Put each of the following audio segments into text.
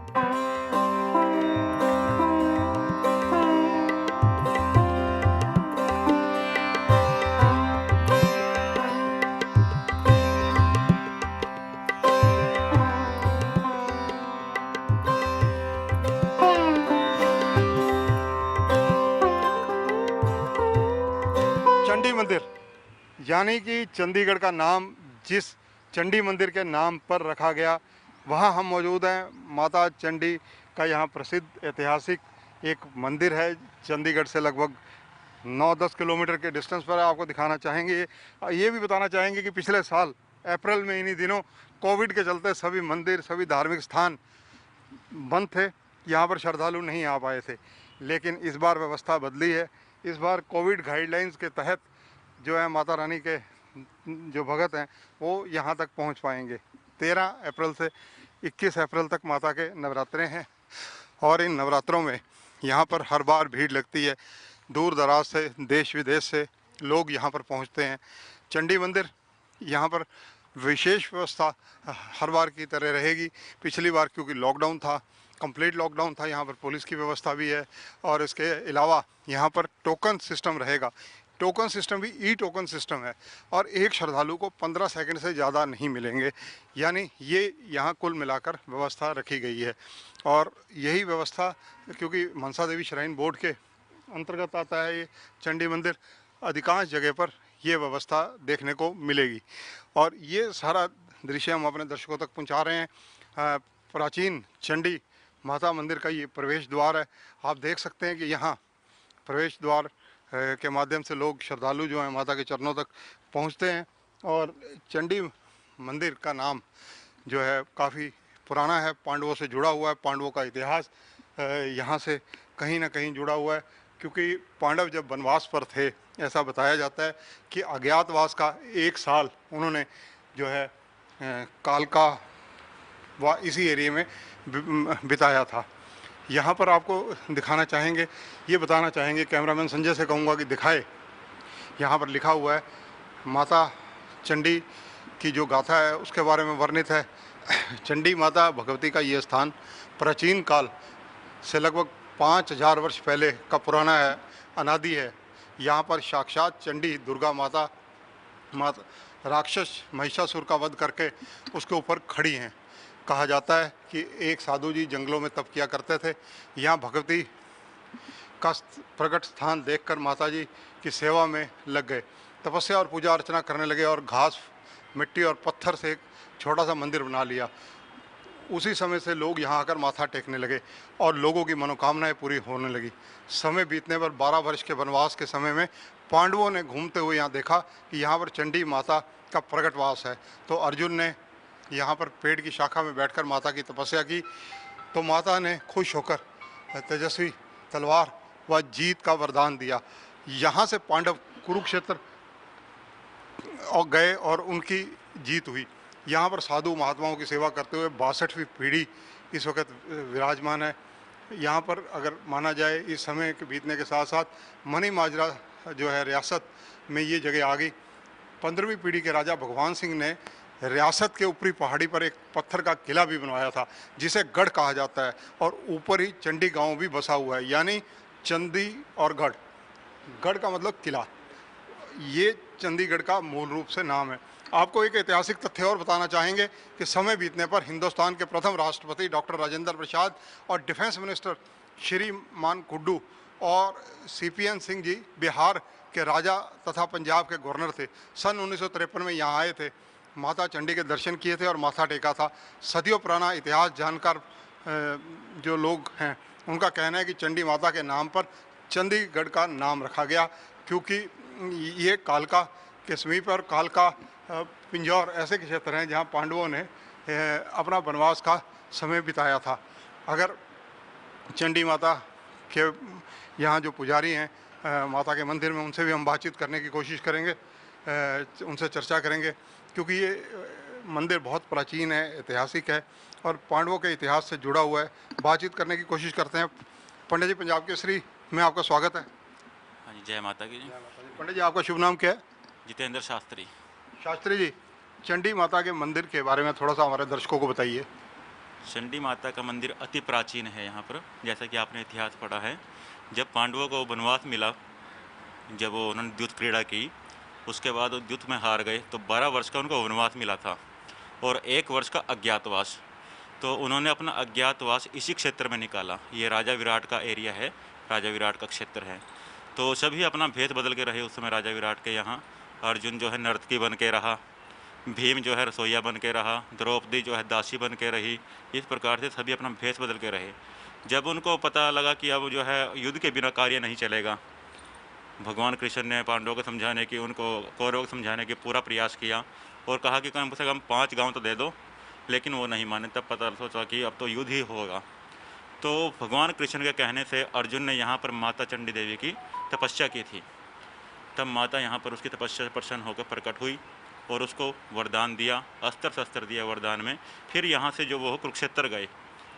चंडी मंदिर, यानी कि चंडीगढ़ का नाम जिस चंडी मंदिर के नाम पर रखा गया, वहाँ हम मौजूद हैं। माता चंडी का यहाँ प्रसिद्ध ऐतिहासिक एक मंदिर है। चंडीगढ़ से लगभग 9-10 किलोमीटर के डिस्टेंस पर आपको दिखाना चाहेंगे। ये भी बताना चाहेंगे कि पिछले साल अप्रैल में इन्हीं दिनों कोविड के चलते सभी मंदिर, सभी धार्मिक स्थान बंद थे, यहाँ पर श्रद्धालु नहीं आ पाए थे। लेकिन इस बार व्यवस्था बदली है। इस बार कोविड गाइडलाइंस के तहत जो है माता रानी के जो भगत हैं वो यहाँ तक पहुँच पाएंगे। 13 अप्रैल से 21 अप्रैल तक माता के नवरात्रे हैं और इन नवरात्रों में यहाँ पर हर बार भीड़ लगती है। दूर दराज से, देश विदेश से लोग यहाँ पर पहुँचते हैं। चंडी मंदिर, यहाँ पर विशेष व्यवस्था हर बार की तरह रहेगी। पिछली बार क्योंकि लॉकडाउन था, कंप्लीट लॉकडाउन था, यहाँ पर पुलिस की व्यवस्था भी है और इसके अलावा यहाँ पर टोकन सिस्टम रहेगा। टोकन सिस्टम भी ई टोकन सिस्टम है और एक श्रद्धालु को 15 सेकंड से ज़्यादा नहीं मिलेंगे। यानी ये यहाँ कुल मिलाकर व्यवस्था रखी गई है। और यही व्यवस्था, क्योंकि मनसा देवी श्राइन बोर्ड के अंतर्गत आता है ये चंडी मंदिर, अधिकांश जगह पर ये व्यवस्था देखने को मिलेगी। और ये सारा दृश्य हम अपने दर्शकों तक पहुँचा रहे हैं। प्राचीन चंडी माता मंदिर का ये प्रवेश द्वार है। आप देख सकते हैं कि यहाँ प्रवेश द्वार के माध्यम से लोग, श्रद्धालु जो हैं, माता के चरणों तक पहुँचते हैं। और चंडी मंदिर का नाम जो है काफ़ी पुराना है, पांडवों से जुड़ा हुआ है। पांडवों का इतिहास यहाँ से कहीं ना कहीं जुड़ा हुआ है, क्योंकि पांडव जब वनवास पर थे, ऐसा बताया जाता है कि अज्ञातवास का 1 साल उन्होंने जो है कालका व इसी एरिया में बिताया था। यहाँ पर आपको दिखाना चाहेंगे, ये बताना चाहेंगे, कैमरामैन संजय से कहूँगा कि दिखाए। यहाँ पर लिखा हुआ है माता चंडी की जो गाथा है उसके बारे में वर्णित है। चंडी माता भगवती का ये स्थान प्राचीन काल से लगभग 5000 वर्ष पहले का पुराना है, अनादि है। यहाँ पर साक्षात चंडी दुर्गा माता राक्षस महिषासुर का वध करके उसके ऊपर खड़ी हैं। कहा जाता है कि एक साधु जी जंगलों में तप किया करते थे। यहाँ भगवती का प्रकट स्थान देखकर माता जी की सेवा में लग गए, तपस्या और पूजा अर्चना करने लगे और घास, मिट्टी और पत्थर से एक छोटा सा मंदिर बना लिया। उसी समय से लोग यहाँ आकर माथा टेकने लगे और लोगों की मनोकामनाएं पूरी होने लगी। समय बीतने पर 12 वर्ष के वनवास के समय में पांडवों ने घूमते हुए यहाँ देखा कि यहाँ पर चंडी माता का प्रकटवास है। तो अर्जुन ने यहाँ पर पेड़ की शाखा में बैठकर माता की तपस्या की, तो माता ने खुश होकर तेजस्वी तलवार व जीत का वरदान दिया। यहाँ से पांडव कुरुक्षेत्र और गए और उनकी जीत हुई। यहाँ पर साधु महात्माओं की सेवा करते हुए 62वीं पीढ़ी इस वक्त विराजमान है। यहाँ पर अगर माना जाए, इस समय के बीतने के साथ साथ मनी माजरा जो है रियासत में ये जगह आ गई। 15वीं पीढ़ी के राजा भगवान सिंह ने रियासत के ऊपरी पहाड़ी पर एक पत्थर का किला भी बनवाया था, जिसे गढ़ कहा जाता है, और ऊपर ही चंडी गांव भी बसा हुआ है। यानी चंदी और गढ़, गढ़ का मतलब किला, ये चंडीगढ़ का मूल रूप से नाम है। आपको एक ऐतिहासिक तथ्य और बताना चाहेंगे कि समय बीतने पर हिंदुस्तान के प्रथम राष्ट्रपति डॉक्टर राजेंद्र प्रसाद और डिफेंस मिनिस्टर श्रीमान कुड्डू और सीपीएन सिंह जी बिहार के राजा तथा पंजाब के गवर्नर थे। सन 1953 में यहाँ आए थे, माता चंडी के दर्शन किए थे और माथा टेका था। सदियों पुराना इतिहास जानकार जो लोग हैं उनका कहना है कि चंडी माता के नाम पर चंडीगढ़ का नाम रखा गया, क्योंकि ये कालका के समीप और कालका पिंजौर ऐसे क्षेत्र हैं जहाँ पांडवों ने अपना वनवास का समय बिताया था। अगर चंडी माता के यहाँ जो पुजारी हैं माता के मंदिर में, उनसे भी हम बातचीत करने की कोशिश करेंगे, उनसे चर्चा करेंगे, क्योंकि ये मंदिर बहुत प्राचीन है, ऐतिहासिक है और पांडवों के इतिहास से जुड़ा हुआ है। बातचीत करने की कोशिश करते हैं। पंडित जी, पंजाब केसरी में आपका स्वागत है। हाँ जी, जय माता की जी। पंडित जी, आपका शुभ नाम क्या है? जितेंद्र शास्त्री। शास्त्री जी, चंडी माता के मंदिर के बारे में थोड़ा सा हमारे दर्शकों को बताइए। चंडी माता का मंदिर अति प्राचीन है यहाँ पर। जैसा कि आपने इतिहास पढ़ा है, जब पांडवों को वनवास मिला, जब वो उन्होंने द्युत क्रीड़ा की, उसके बाद वो द्युत में हार गए, तो 12 वर्ष का उनको वनवास मिला था और 1 वर्ष का अज्ञातवास। तो उन्होंने अपना अज्ञातवास इसी क्षेत्र में निकाला। ये राजा विराट का एरिया है, राजा विराट का क्षेत्र है। तो सभी अपना भेद बदल के रहे उस समय राजा विराट के यहाँ। अर्जुन जो है नर्तकी बन के रहा, भीम जो है रसोईया बन के रहा, द्रौपदी जो है दासी बन के रही। इस प्रकार से सभी अपना भेष बदल के रहे। जब उनको पता लगा कि अब जो है युद्ध के बिना कार्य नहीं चलेगा, भगवान कृष्ण ने पांडवों को समझाने की, उनको कौरवों को समझाने की पूरा प्रयास किया और कहा कि कम से कम 5 गांव तो दे दो, लेकिन वो नहीं माने। तब पता सोचा कि अब तो युद्ध ही होगा। तो भगवान कृष्ण के कहने से अर्जुन ने यहाँ पर माता चंडी देवी की तपस्या की थी। तब माता यहाँ पर उसकी तपस्या से प्रसन्न होकर प्रकट हुई और उसको वरदान दिया, अस्त्र शस्त्र दिया वरदान में। फिर यहाँ से जो वो कुरुक्षेत्र गए,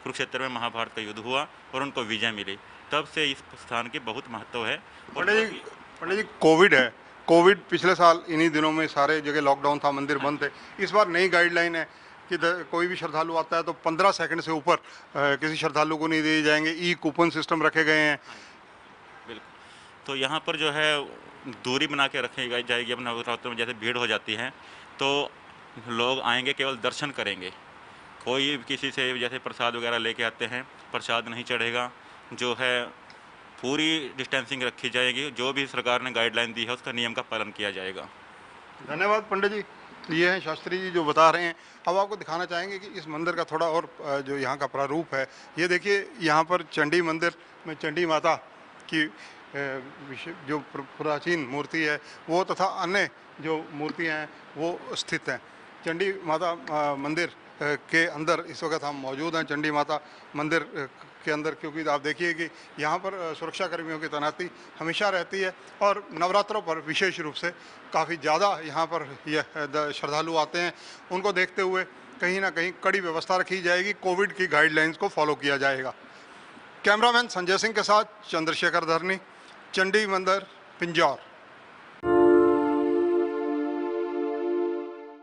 कुरुक्षेत्र में महाभारत का युद्ध हुआ और उनको विजय मिली। तब से इस स्थान की बहुत महत्व है। पंडित जी कोविड है, कोविड पिछले साल इन्हीं दिनों में सारे जगह लॉकडाउन था, मंदिर बंद थे। इस बार नई गाइडलाइन है कि कोई भी श्रद्धालु आता है तो 15 सेकंड से ऊपर किसी श्रद्धालु को नहीं दिए जाएंगे। ई कूपन सिस्टम रखे गए हैं। बिल्कुल। तो यहाँ पर जो है दूरी बना के रखी जाएगी। अपना नवरात्र में जैसे भीड़ हो जाती है तो लोग आएंगे, केवल दर्शन करेंगे। कोई किसी से जैसे प्रसाद वगैरह लेके आते हैं, प्रसाद नहीं चढ़ेगा। जो है पूरी डिस्टेंसिंग रखी जाएगी। जो भी सरकार ने गाइडलाइन दी है उसका नियम का पालन किया जाएगा। धन्यवाद पंडित जी। ये हैं शास्त्री जी जो बता रहे हैं। अब आपको दिखाना चाहेंगे कि इस मंदिर का थोड़ा और जो यहाँ का प्रारूप है। ये देखिए, यहाँ पर चंडी मंदिर में चंडी माता की जो प्राचीन मूर्ति है वो तथा अन्य जो मूर्तियाँ हैं वो स्थित हैं। चंडी माता मंदिर के अंदर इस वक्त हम मौजूद हैं, चंडी माता मंदिर के अंदर, क्योंकि आप देखिए कि यहाँ पर सुरक्षा कर्मियों की तैनाती हमेशा रहती है और नवरात्रों पर विशेष रूप से काफ़ी ज़्यादा यहाँ पर यह श्रद्धालु आते हैं। उनको देखते हुए कहीं ना कहीं कड़ी व्यवस्था रखी जाएगी, कोविड की गाइडलाइंस को फॉलो किया जाएगा। कैमरामैन संजय सिंह के साथ चंद्रशेखर धरनी, चंडी मंदिर, पिंजौर।